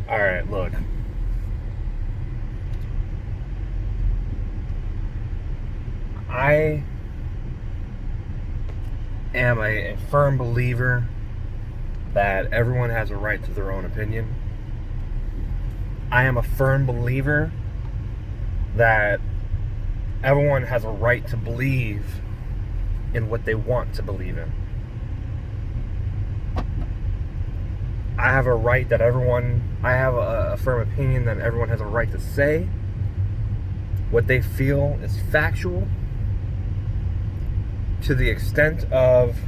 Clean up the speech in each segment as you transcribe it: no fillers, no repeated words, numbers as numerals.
All right, look. I am a firm believer that everyone has a right to their own opinion. I am a firm believer that everyone has a right to believe in what they want to believe in. I have a firm opinion that everyone has a right to say what they feel is factual to the extent of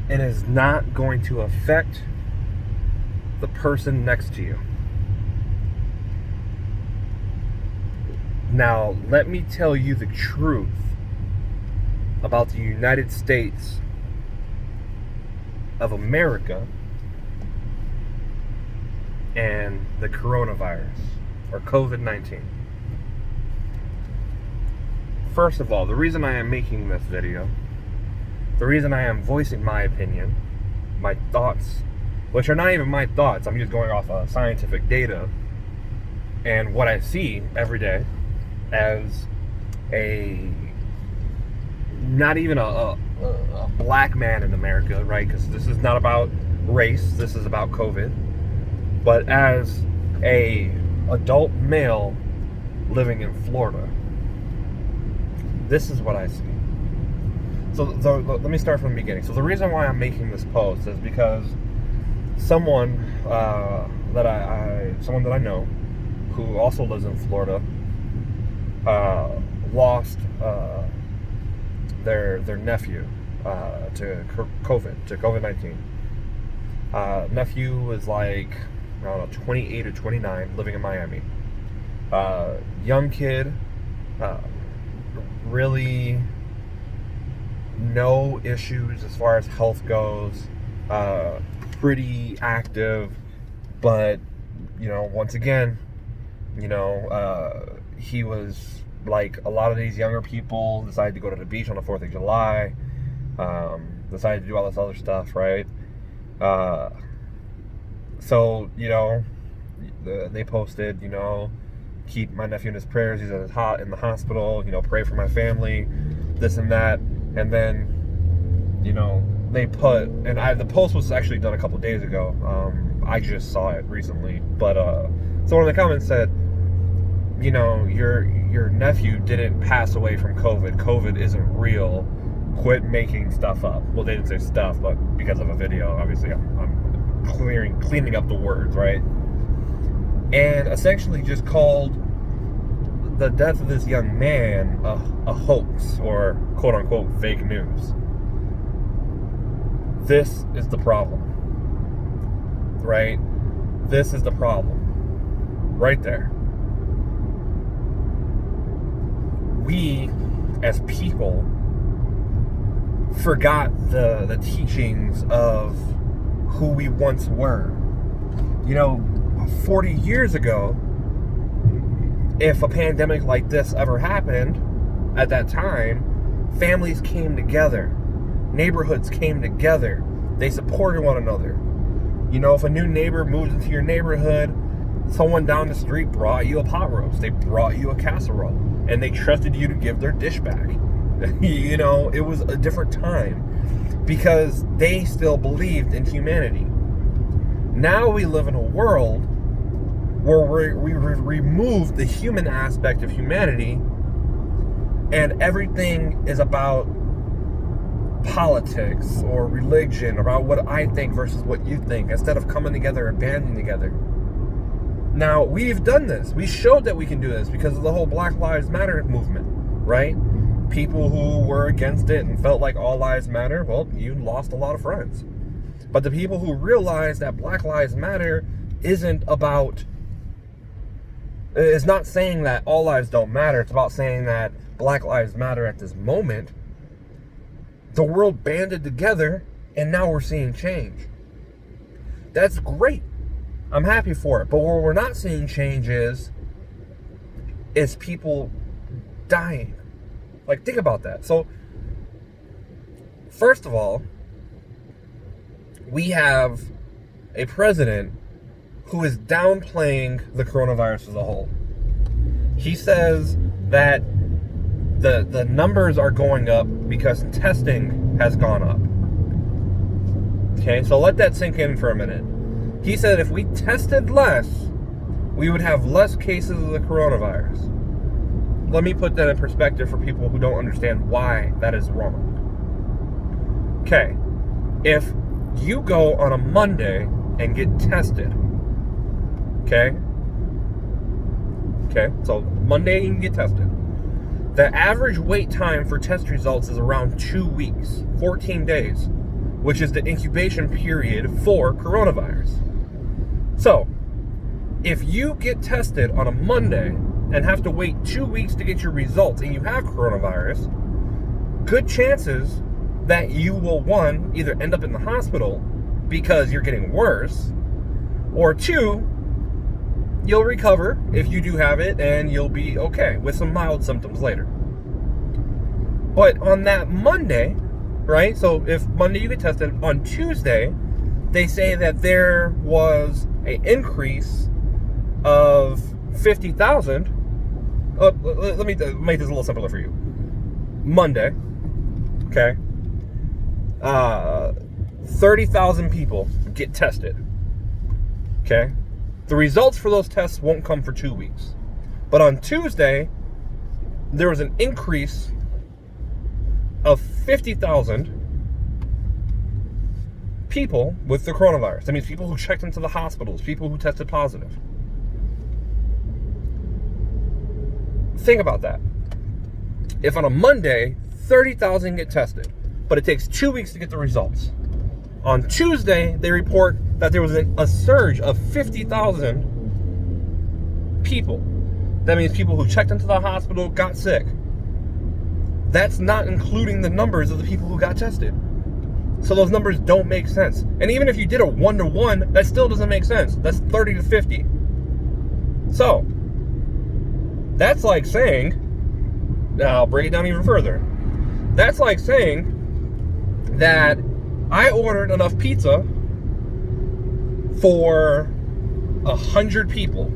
it is not going to affect the person next to you. Now, let me tell you the truth about the United States of America and the coronavirus, or COVID-19. First of all, the reason I am making this video, the reason I am voicing my opinion, my thoughts, which are not even my thoughts, I'm just going off of scientific data and what I see every day as not even a black man in America, right? Because this is not about race, this is about COVID. But as a adult male living in Florida, this is what I see. So let me start from the beginning. So the reason why I'm making this post is because someone that I know who also lives in Florida lost their nephew to COVID-19. Nephew was like, I don't know, 28 or 29, living in Miami. Young kid, really no issues as far as health goes. Pretty active, but once again, he was like a lot of these younger people decided to go to the beach on the 4th of July, decided to do all this other stuff, right? So, they posted, keep my nephew in his prayers. He's in the hospital, pray for my family, this and that. And then, they put, and the post was actually done a couple days ago. I just saw it recently. But, so one of the comments said, your nephew didn't pass away from COVID. COVID isn't real. Quit making stuff up. Well, they didn't say stuff, but because of a video, obviously I'm cleaning up the words, right? And essentially just called the death of this young man a hoax, or quote unquote fake news. This is the problem, right? This is the problem right there. We as people forgot the teachings of who we once were. 40 years ago, if a pandemic like this ever happened at that time, families came together, neighborhoods came together, they supported one another. If a new neighbor moved into your neighborhood, someone down the street brought you a pot roast, they brought you a casserole, and they trusted you to give their dish back. It was a different time because they still believed in humanity. Now we live in a world where we removed the human aspect of humanity, and everything is about politics or religion, about what I think versus what you think, instead of coming together and banding together. Now, we've done this. We showed that we can do this because of the whole Black Lives Matter movement, right? People who were against it and felt like all lives matter, well, you lost a lot of friends. But the people who realized that Black Lives Matter isn't about, it's not saying that all lives don't matter, it's about saying that Black Lives Matter at this moment, the world banded together, and now we're seeing change. That's great. I'm happy for it. But where we're not seeing change is people dying. Like, think about that. So, first of all, we have a president who is downplaying the coronavirus as a whole. He says that the numbers are going up because testing has gone up. Okay, so let that sink in for a minute. He said if we tested less, we would have less cases of the coronavirus. Let me put that in perspective for people who don't understand why that is wrong. Okay, if you go on a Monday and get tested, okay, so Monday you can get tested. The average wait time for test results is around 2 weeks, 14 days, which is the incubation period for coronavirus. So, if you get tested on a Monday and have to wait 2 weeks to get your results and you have coronavirus, good chances that you will, one, either end up in the hospital because you're getting worse, or two, you'll recover if you do have it and you'll be okay with some mild symptoms later. But on that Monday, right, so if Monday you get tested, on Tuesday, they say that there was an increase of 50,000. Let me make this a little simpler for you. Monday, okay, 30,000 people get tested, okay? The results for those tests won't come for 2 weeks. But on Tuesday, there was an increase of 50,000 people with the coronavirus. That means people who checked into the hospitals, people who tested positive. Think about that. If on a Monday, 30,000 get tested, but it takes 2 weeks to get the results. On Tuesday, they report that there was a surge of 50,000 people. That means people who checked into the hospital, got sick. That's not including the numbers of the people who got tested. So those numbers don't make sense. And even if you did a 1-to-1, that still doesn't make sense. That's 30 to 50. So, that's like saying, I'll break it down even further. That's like saying that I ordered enough pizza for 100 people.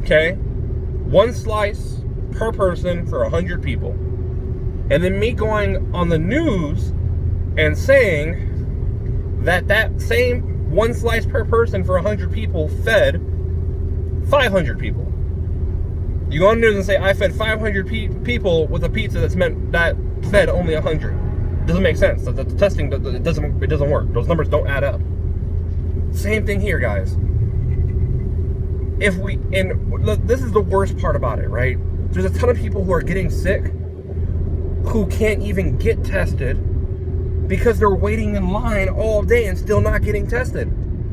Okay? One slice per person for 100 people. And then me going on the news and saying that same one slice per person for 100 people fed 500 people. You go on the news and say, I fed 500 people with a pizza that fed only 100. Doesn't make sense. The testing, it doesn't work. Those numbers don't add up. Same thing here, guys. Look, this is the worst part about it, right? There's a ton of people who are getting sick who can't even get tested because they're waiting in line all day and still not getting tested.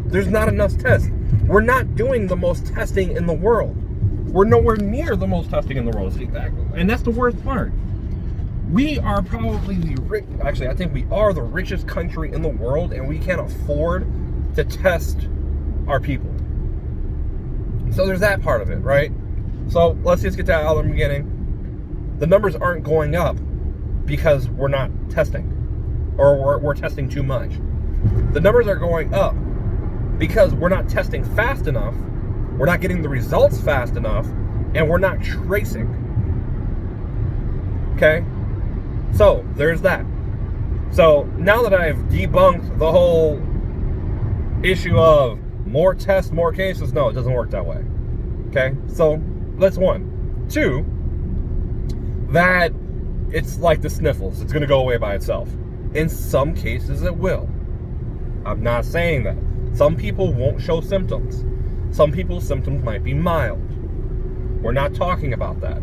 There's not enough tests. We're not doing the most testing in the world. We're nowhere near the most testing in the world. And that's the worst part. We are probably I think we are the richest country in the world, and we can't afford to test our people. So there's that part of it, right? So let's just get that out of the beginning. The numbers aren't going up because we're not testing, or we're testing too much. The numbers are going up because we're not testing fast enough, we're not getting the results fast enough, and we're not tracing. Okay? So, there's that. So, now that I've debunked the whole issue of more tests, more cases, no, it doesn't work that way. Okay? So, that's one. Two, that it's like the sniffles. It's going to go away by itself. In some cases, it will. I'm not saying that. Some people won't show symptoms. Some people's symptoms might be mild. We're not talking about that.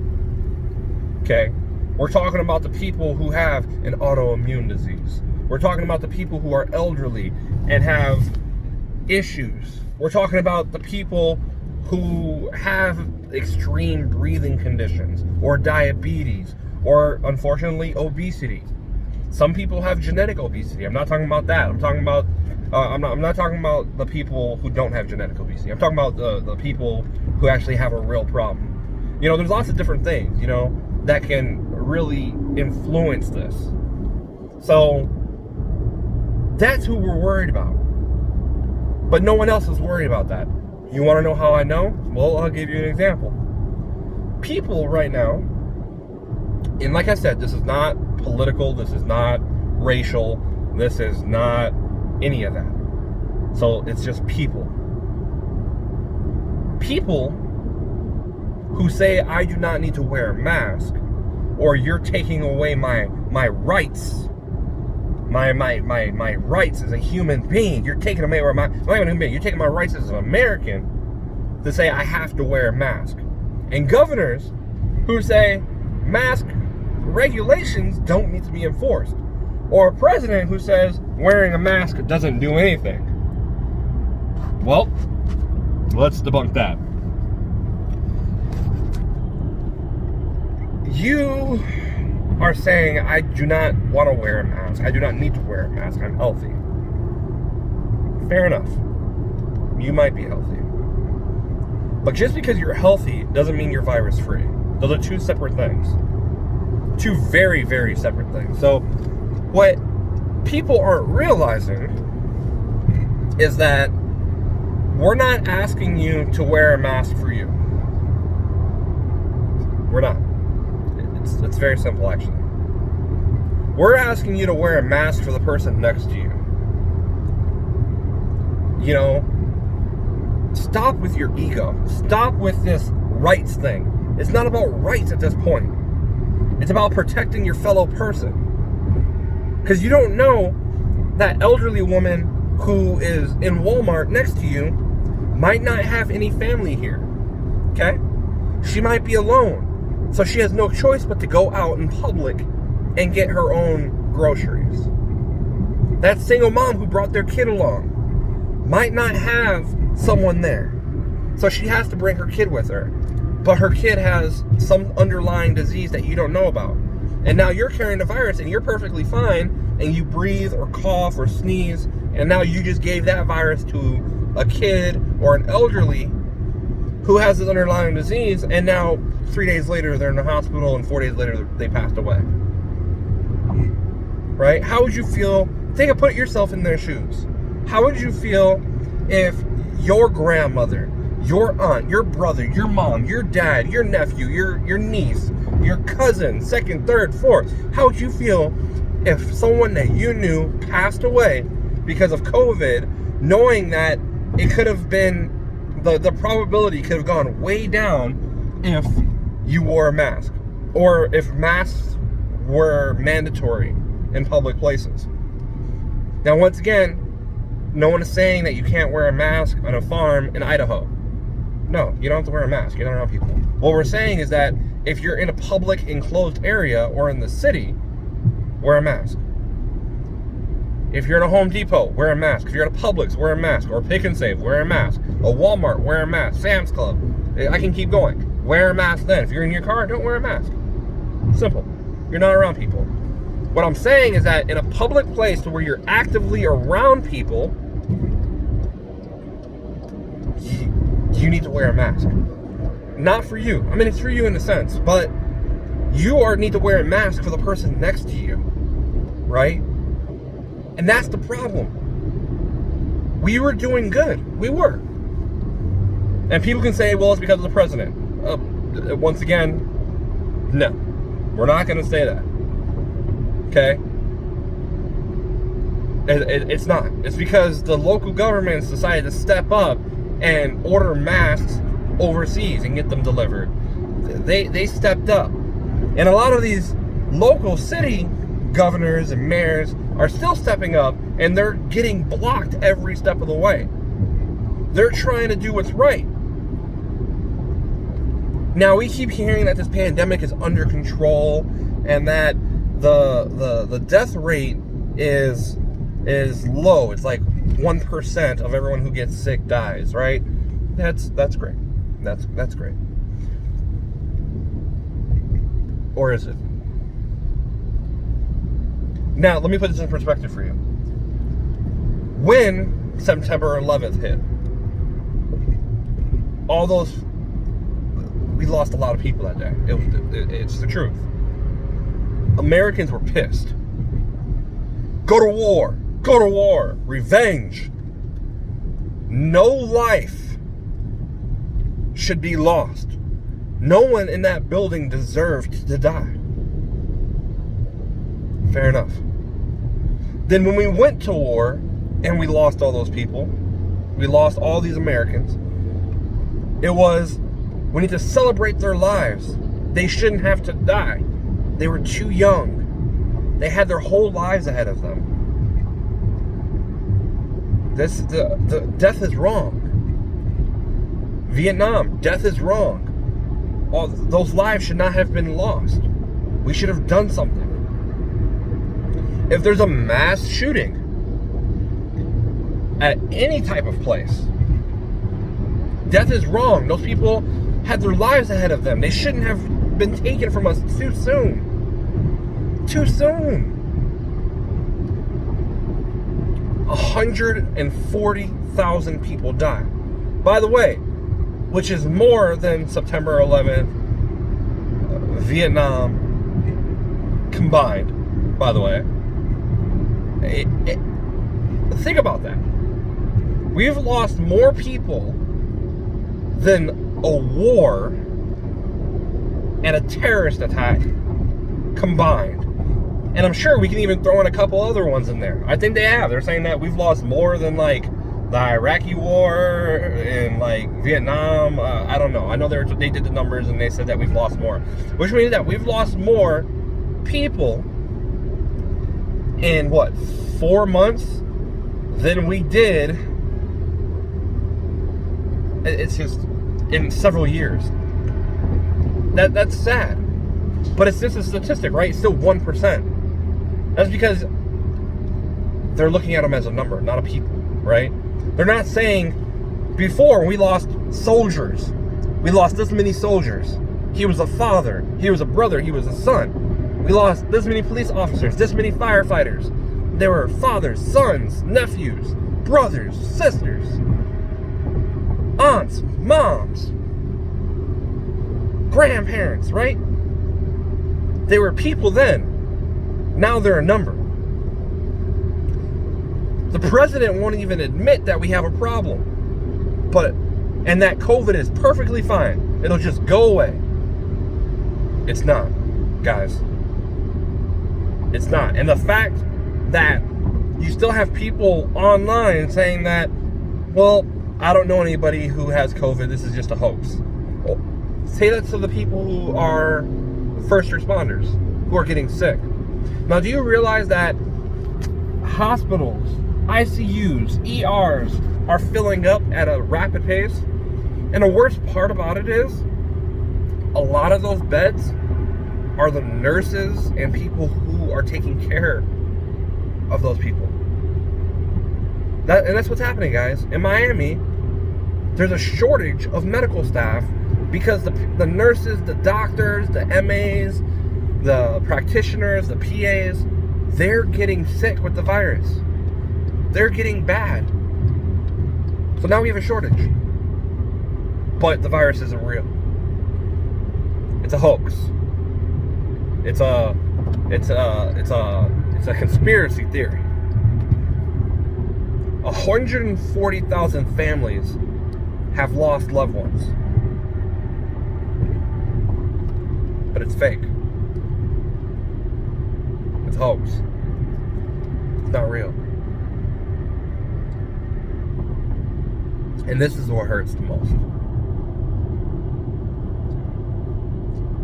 Okay? We're talking about the people who have an autoimmune disease. We're talking about the people who are elderly and have issues. We're talking about the people who have extreme breathing conditions or diabetes or, unfortunately, obesity. Some people have genetic obesity. I'm not talking about that. I'm talking about I'm not talking about the people who don't have genetic obesity. I'm talking about the people who actually have a real problem. You know, there's lots of different things, you know, that can really influence this. So that's who we're worried about. But no one else is worried about that. You want to know how I know? Well, I'll give you an example. People right now, and like I said, this is not political, this is not racial, this is not any of that. So it's just people. People who say I do not need to wear a mask, or you're taking away my rights, my rights as a human being. You're taking away my human being. You're taking my rights as an American to say I have to wear a mask. And governors who say mask regulations don't need to be enforced. Or a president who says wearing a mask doesn't do anything. Well, let's debunk that. You are saying I do not want to wear a mask. I do not need to wear a mask. I'm healthy. Fair enough. You might be healthy. But just because you're healthy doesn't mean you're virus free. Those are two separate things. Two very, very separate things. So what people aren't realizing is that we're not asking you to wear a mask for you. We're not. It's very simple, actually. We're asking you to wear a mask for the person next to you. You know, stop with your ego. Stop with this rights thing. It's not about rights at this point. It's about protecting your fellow person. Because you don't know that elderly woman who is in Walmart next to you might not have any family here. Okay? She might be alone. So she has no choice but to go out in public and get her own groceries. That single mom who brought their kid along might not have someone there. So she has to bring her kid with her. But her kid has some underlying disease that you don't know about. And now you're carrying the virus and you're perfectly fine, and you breathe or cough or sneeze, and now you just gave that virus to a kid or an elderly who has this underlying disease, and now 3 days later they're in the hospital, and 4 days later they passed away. Right? How would you feel? Put yourself in their shoes. How would you feel if your grandmother, your aunt, your brother, your mom, your dad, your nephew, your niece, your cousin, second, third, fourth, how would you feel if someone that you knew passed away because of COVID, knowing that it could have been, the probability could have gone way down if you wore a mask, or if masks were mandatory in public places? Now, once again, no one is saying that you can't wear a mask on a farm in Idaho. No, you don't have to wear a mask. You're not around people. What we're saying is that if you're in a public enclosed area or in the city, wear a mask. If you're in a Home Depot, wear a mask. If you're at a Publix, wear a mask. Or Pick and Save, wear a mask. A Walmart, wear a mask. Sam's Club, I can keep going. Wear a mask then. If you're in your car, don't wear a mask. Simple. You're not around people. What I'm saying is that in a public place where you're actively around people, you need to wear a mask. Not for you. I mean, it's for you in a sense, but you need to wear a mask for the person next to you, right? And that's the problem. We were doing good. We were. And people can say, well, it's because of the president. Once again, no. We're not going to say that. Okay? It's not. It's because the local governments decided to step up and order masks overseas and get them delivered. They stepped up. And a lot of these local city governors and mayors are still stepping up, and they're getting blocked every step of the way. They're trying to do what's right. Now, we keep hearing that this pandemic is under control and that the death rate is low. It's like 1% of everyone who gets sick dies, right? That's great. That's great. Or is it? Now, let me put this in perspective for you. When September 11th hit, we lost a lot of people that day. It's the truth. Americans were pissed. Go to war. Revenge. No life should be lost. No one in that building deserved to die. Fair enough. Then when we went to war and we lost all those people, we lost all these Americans, it was, we need to celebrate their lives. They shouldn't have to die. They were too young. They had their whole lives ahead of them. The death is wrong. Vietnam, death is wrong. All those lives should not have been lost. We should have done something. If there's a mass shooting at any type of place, death is wrong. Those people had their lives ahead of them. They shouldn't have been taken from us too soon. Too soon. 140,000 people died. By the way, which is more than September 11th, Vietnam combined, by the way. Think about that. We've lost more people than a war and a terrorist attack combined. And I'm sure we can even throw in a couple other ones in there. I think they have. They're saying that we've lost more than like the Iraqi war and like Vietnam. I don't know. I know they did the numbers and they said that we've lost more, which means that we've lost more people in what, 4 months than we did. It's just in several years. That's sad, but it's just a statistic, right? It's still 1%. That's because they're looking at them as a number, not a people, right? They're not saying, before we lost soldiers, we lost this many soldiers. He was a father, he was a brother, he was a son. We lost this many police officers, this many firefighters. There were fathers, sons, nephews, brothers, sisters, aunts, moms, grandparents, right? They were people then. Now they're a number. The president won't even admit that we have a problem. And that COVID is perfectly fine. It'll just go away. It's not, guys. It's not. And the fact that you still have people online saying that, well, I don't know anybody who has COVID, this is just a hoax. Well, say that to the people who are first responders, who are getting sick. Now, do you realize that hospitals, ICUs, ERs are filling up at a rapid pace? And the worst part about it is, a lot of those beds are the nurses and people who are taking care of those people. And that's what's happening, guys. In Miami, there's a shortage of medical staff because the nurses, the doctors, the MAs, the practitioners, the PAs, they're getting sick with the virus. They're getting bad. So now we have a shortage. But the virus isn't real. It's a hoax. It's a conspiracy theory. 140,000 families have lost loved ones. But it's fake. It's a hoax. It's not real. And this is what hurts the most.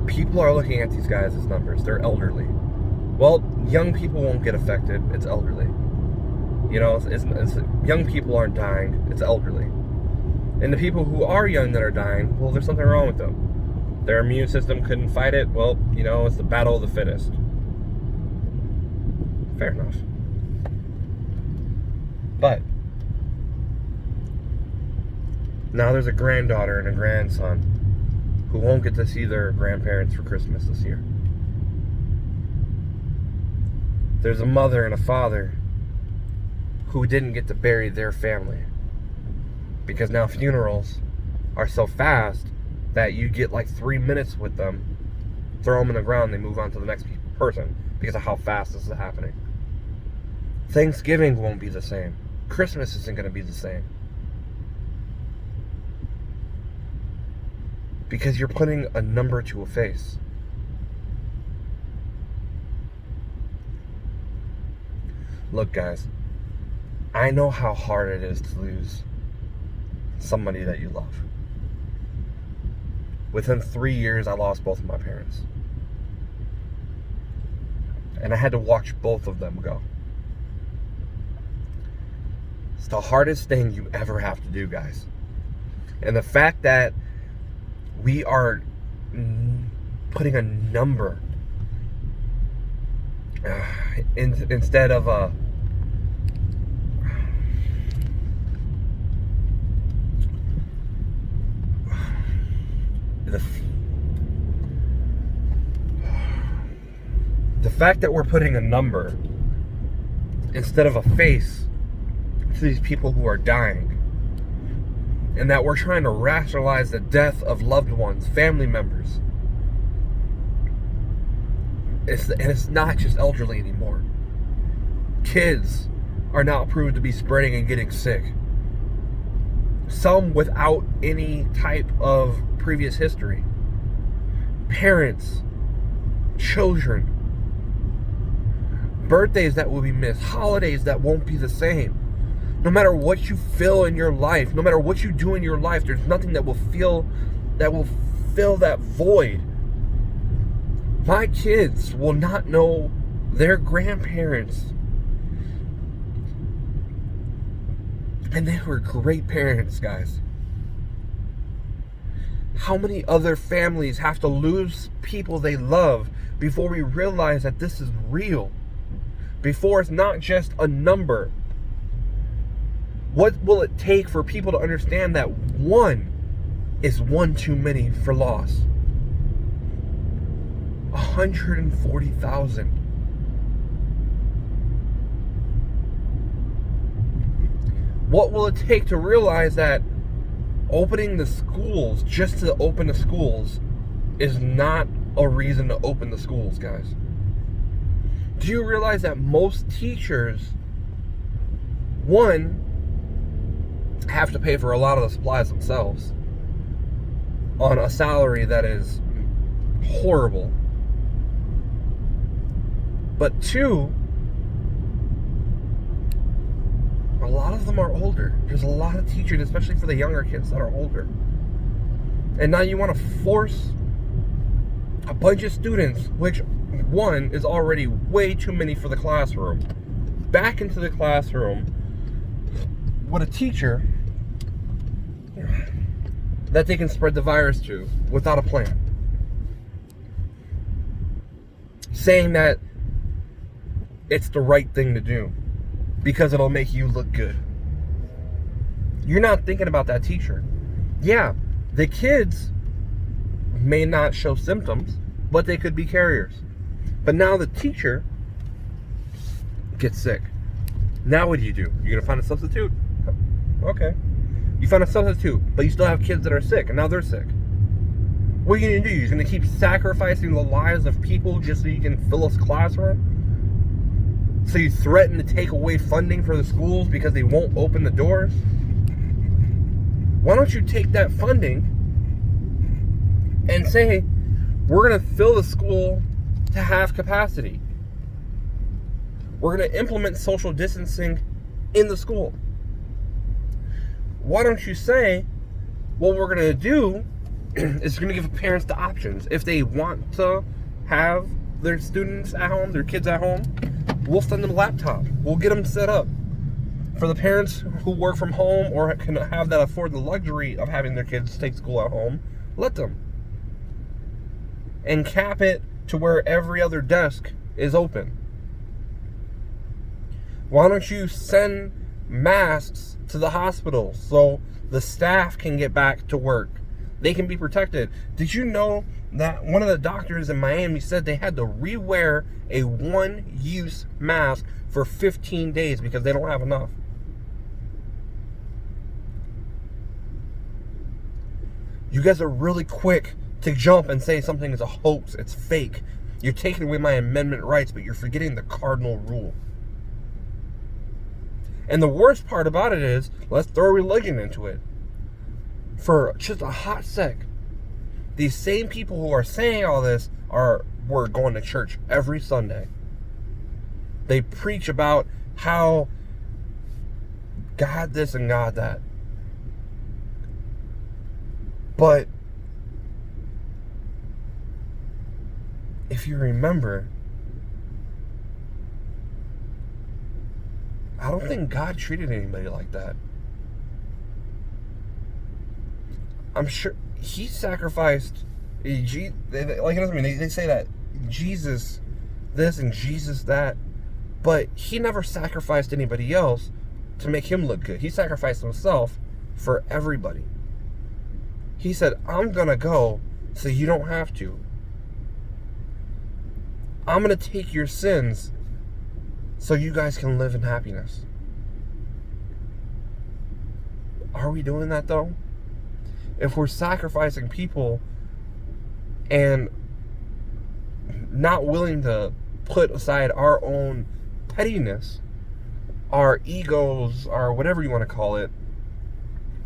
People are looking at these guys as numbers. They're elderly. Well, young people won't get affected. It's elderly. You know, it's young people aren't dying. It's elderly. And the people who are young that are dying, well, there's something wrong with them. Their immune system couldn't fight it. Well, you know, it's the battle of the fittest. Fair enough. But now there's a granddaughter and a grandson who won't get to see their grandparents for Christmas this year. There's a mother and a father who didn't get to bury their family because now funerals are so fast that you get like 3 minutes with them, throw them in the ground, they move on to the next person because of how fast this is happening. Thanksgiving won't be the same. Christmas isn't going to be the same. Because you're putting a number to a face. Look, guys, I know how hard it is to lose somebody that you love. Within 3 years, I lost both of my parents. And I had to watch both of them go. It's the hardest thing you ever have to do, guys. And the fact that we are putting a number instead of the fact that we're putting a number instead of a face to these people who are dying, and that we're trying to rationalize the death of loved ones, family members. It's not just elderly anymore. Kids are now proved to be spreading and getting sick. Some without any type of previous history. Parents, children, birthdays that will be missed, holidays that won't be the same. No matter what you feel in your life, no matter what you do in your life, there's nothing that will fill that void. My kids will not know their grandparents. And they were great parents, guys. How many other families have to lose people they love before we realize that this is real? Before it's not just a number. What will it take for people to understand that one is one too many for loss? 140,000. What will it take to realize that opening the schools just to open the schools is not a reason to open the schools, guys? Do you realize that most teachers, one, have to pay for a lot of the supplies themselves on a salary that is horrible? But two, a lot of them are older. There's a lot of teachers, especially for the younger kids, that are older. And now you want to force a bunch of students, which one is already way too many for the classroom, back into the classroom with a teacher that they can spread the virus to without a plan. Saying that it's the right thing to do because it'll make you look good. You're not thinking about that teacher. Yeah, the kids may not show symptoms, but they could be carriers. But now the teacher gets sick. Now what do? You're going to find a substitute? Okay. You find a substitute, but you still have kids that are sick, and now they're sick. What are you going to do? You're going to keep sacrificing the lives of people just so you can fill a classroom? So you threaten to take away funding for the schools because they won't open the doors? Why don't you take that funding and say, we're going to fill the school to half capacity. We're going to implement social distancing in the school. Why don't you say, what we're going to do is going to give parents the options. If they want to have their students at home, their kids at home, we'll send them a laptop. We'll get them set up. For the parents who work from home or can have that afford the luxury of having their kids take school at home, let them. And cap it to where every other desk is open. Why don't you send masks to the hospitals so the staff can get back to work? They can be protected. Did you know that one of the doctors in Miami said they had to rewear a one-use mask for 15 days because they don't have enough? You guys are really quick to jump and say something is a hoax, it's fake. You're taking away my amendment rights, but you're forgetting the cardinal rule. And the worst part about it is, let's throw religion into it. For just a hot sec, These same people who are saying all this were going to church every Sunday. They preach about how God this and God that. But if you remember, I don't think God treated anybody like that. I'm sure he sacrificed. They say that Jesus this and Jesus that, but he never sacrificed anybody else to make him look good. He sacrificed himself for everybody. He said, I'm going to go so you don't have to. I'm going to take your sins so you guys can live in happiness. Are we doing that though? If we're sacrificing people and not willing to put aside our own pettiness, our egos, or whatever you want to call it,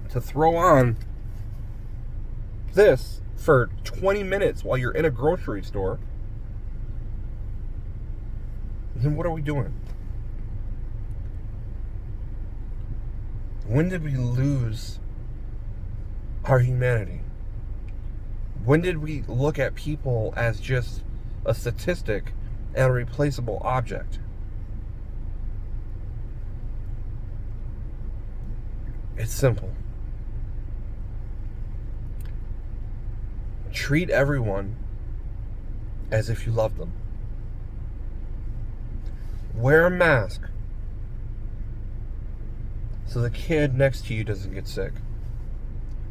to throw on this for 20 minutes while you're in a grocery store, then what are we doing? When did we lose our humanity? When did we look at people as just a statistic and a replaceable object? It's simple. Treat everyone as if you love them. Wear a mask so the kid next to you doesn't get sick.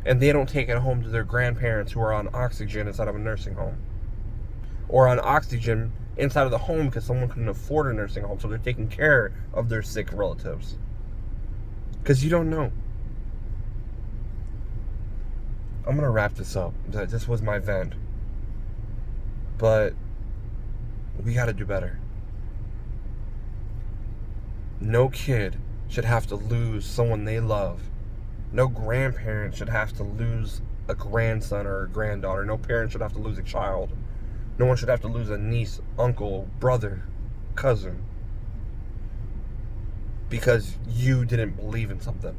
And they don't take it home to their grandparents who are on oxygen inside of a nursing home. Or on oxygen inside of the home because someone couldn't afford a nursing home, so they're taking care of their sick relatives. Because you don't know. I'm going to wrap this up. This was my vent. But we got to do better. No kid should have to lose someone they love. No grandparent should have to lose a grandson or a granddaughter. No parent should have to lose a child. No one should have to lose a niece, uncle, brother, cousin, because you didn't believe in something.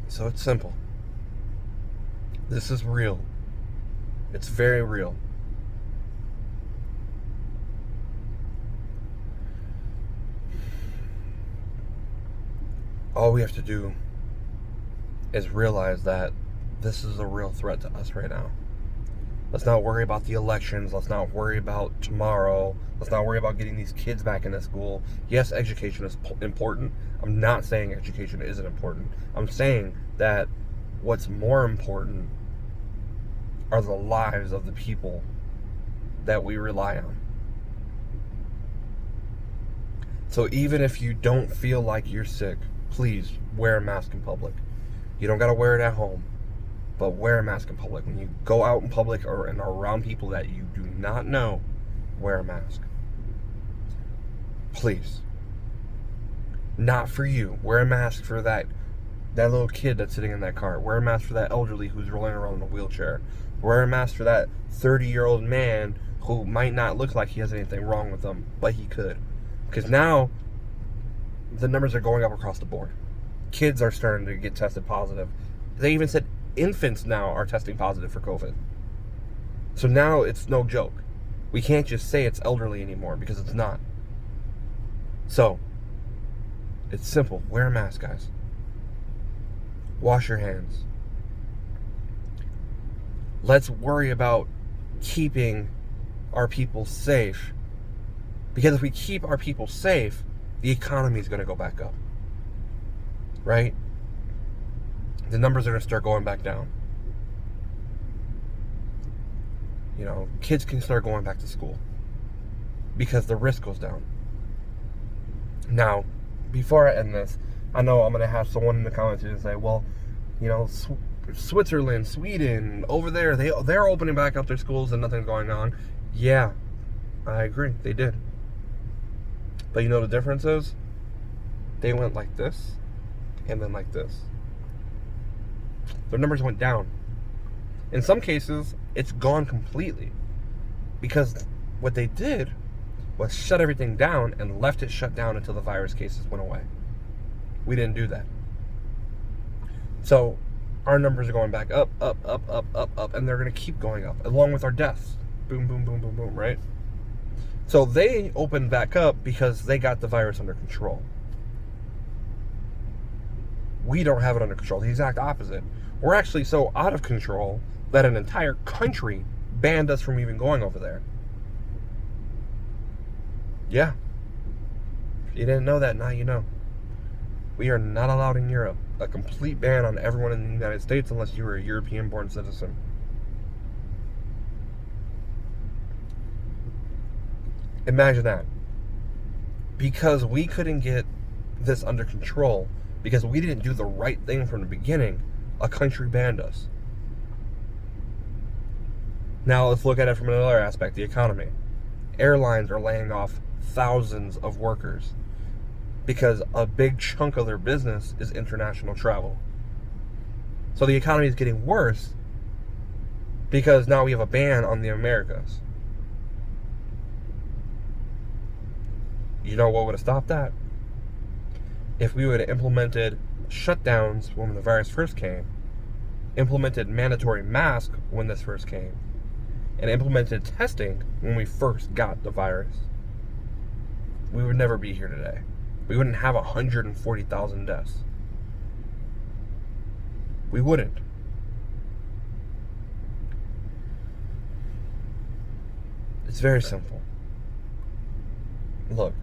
So it's simple. This is real. It's very real. All we have to do is realize that this is a real threat to us right now. Let's not worry about the elections. Let's not worry about tomorrow. Let's not worry about getting these kids back into school. Yes, education is important. I'm not saying education isn't important. I'm saying that what's more important are the lives of the people that we rely on. So even if you don't feel like you're sick, please wear a mask in public. You don't got to wear it at home, but wear a mask in public. When you go out in public or and are around people that you do not know, wear a mask. Please. Not for you. Wear a mask for that little kid that's sitting in that car. Wear a mask for that elderly who's rolling around in a wheelchair. Wear a mask for that 30-year-old man who might not look like he has anything wrong with him, but he could. Because now the numbers are going up across the board. Kids are starting to get tested positive. They even said infants now are testing positive for COVID. So now it's no joke. We can't just say it's elderly anymore because it's not. So, it's simple. Wear a mask, guys. Wash your hands. Let's worry about keeping our people safe. Because if we keep our people safe, the economy is going to go back up. Right? The numbers are going to start going back down. You know, kids can start going back to school because the risk goes down. Now, before I end this, I know I'm going to have someone in the comments and say, well, you know, Switzerland, Sweden, over there, they're opening back up their schools and nothing's going on. Yeah, I agree. They did. But you know the difference is? They went like this and then like this. Their numbers went down. In some cases, it's gone completely. Because what they did was shut everything down and left it shut down until the virus cases went away. We didn't do that. So our numbers are going back up, up, up, up, up, up, and they're going to keep going up, along with our deaths. Boom, boom, boom, boom, boom, right? So they opened back up because they got the virus under control. We don't have it under control. The exact opposite. We're actually so out of control that an entire country banned us from even going over there. Yeah. If you didn't know that, now you know. We are not allowed in Europe. A complete ban on everyone in the United States unless you were a European-born citizen. Imagine that. Because we couldn't get this under control, because we didn't do the right thing from the beginning, a country banned us. Now let's look at it from another aspect, the economy. Airlines are laying off thousands of workers because a big chunk of their business is international travel. So the economy is getting worse because now we have a ban on the Americas. You know what would have stopped that? If we would have implemented shutdowns when the virus first came, implemented mandatory masks when this first came, and implemented testing when we first got the virus, we would never be here today. We wouldn't have 140,000 deaths. We wouldn't. It's very simple. Look,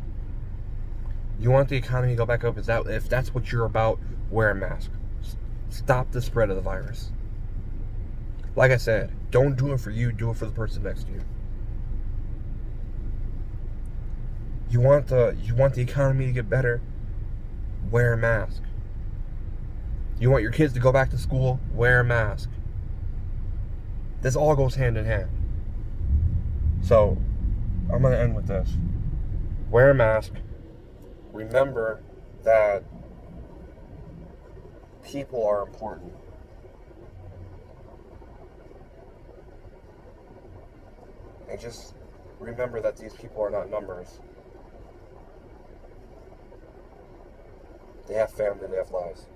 you want the economy to go back up? If that's what you're about, wear a mask. Stop the spread of the virus. Like I said, don't do it for you, do it for the person next to you. You want the economy to get better? Wear a mask. You want your kids to go back to school? Wear a mask. This all goes hand in hand. So, I'm going to end with this. Wear a mask. Remember that people are important. And just remember that these people are not numbers. They have family, they have lives.